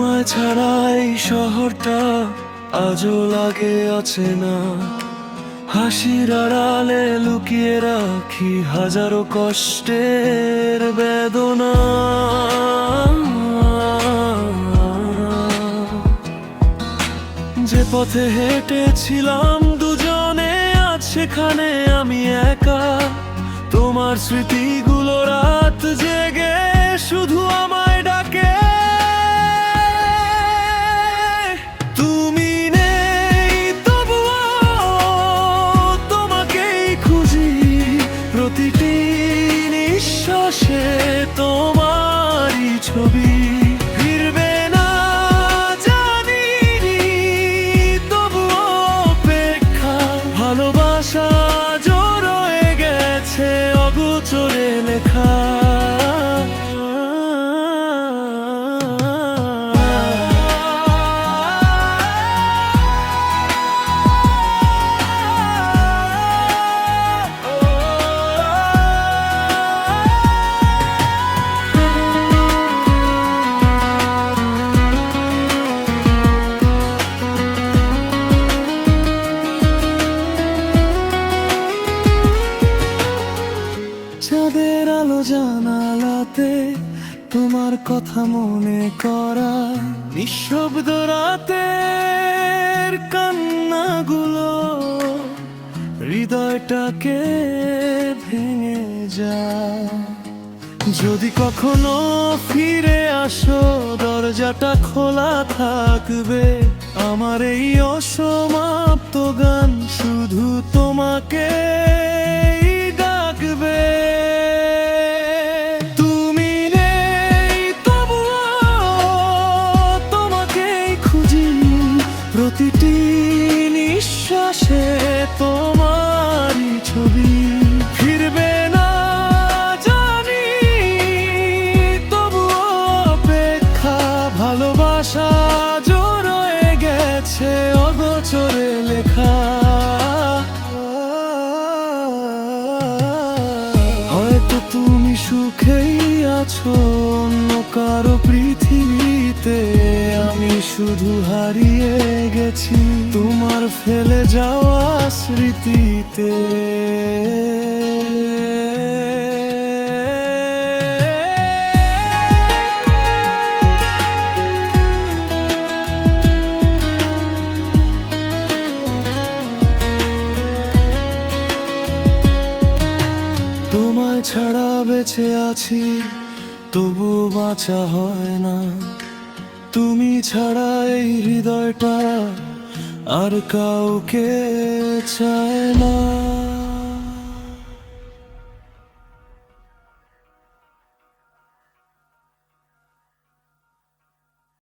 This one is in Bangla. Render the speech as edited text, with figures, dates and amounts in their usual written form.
তোমায় ছাড়া এই শহরটা আজও লাগে অচেনা। হাসির আড়ালে লুকিয়ে রাখি হাজারো কষ্টের বেদনা। যে পথে হেঁটেছিলাম দুজনে, আজ সেখানে আমি একা। তোমার স্মৃতিগুলো রাত জেগে শুধু আমায় ডাকে। তুমি নেই তবুও তোমাকেই খুঁজি, প্রতিটি নিঃশ্বাসে তোমারই ছবি। ফিরবে না জানি, তবুও অপেক্ষা। ভালোবাসা জো রয়ে গেছে অগোচরে লেখা। চাঁদের আলো জানালাতে তোমার কথা মনে করা, নিঃশব্দ রাতের কান্নাগুলো হৃদয়টাকে ভেঙে যায়। যদি কখনো ফিরে আসো দরজাটা খোলা থাকবে। আমার এই অসমাপ্ত গান শুধু তোমাকে ডাকবে। তুমি নেই তবুও তোমাকেই খুঁজি, প্রতিটি নিঃশ্বাসে তোমারই ছবি। ফিরবে না জানি, তবুও অপেক্ষা। ভালোবাসা জো রয়ে গেছে অগোচরে লেখা। হয়তো তুমি সুখেই আছো অন্য কারো পৃথিবীতে, আমি শুধু হারিয়ে গেছি তোমার ফেলে যাওয়া স্মৃতিতে। তোমায় ছাড়া বেঁচে আছি তবু বাঁচা হয় না। তুমি ছাড়া এই হৃদয়টা আর কাউকে চায় না।